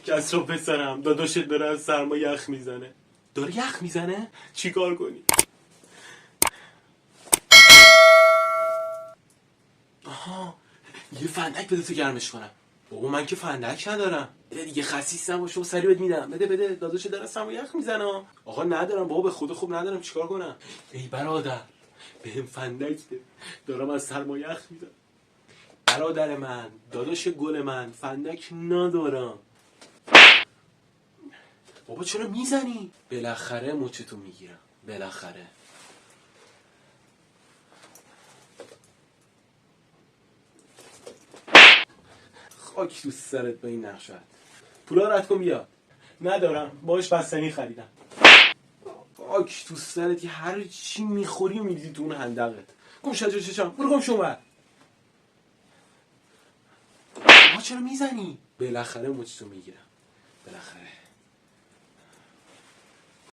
کسرا پسرم داداشت داره از سرما یخ میزنه. داره یخ میزنه؟ چی کار کنی؟ آها یه فندک بده تو گرمش کنم. بابا من که فندک ندارم. بده دیگه خسیس نباشه و سری بهت میدم. بده داداشت داره سرما یخ میزنه. آقا ندارم بابا، به خود خوب ندارم، چیکار کنم؟ ای برادر بهم فندک ده، دارم از سرما یخ میزنم. برادر من، داداش گل من، فندک ندارم. بابا چرا میزنی؟ بالاخره مچتو میگیرم، بالاخره. خاک تو سرت به این نقشت. پولا رد کن بیا. ندارم، باش بستنی خریدم. خاک تو سرت، هر چی میخوری و میریزی تو اون هندقت. گم شد چشم، برو گم شو بر. بابا چرا میزنی؟ بالاخره مچتو میگیرم، بالاخره.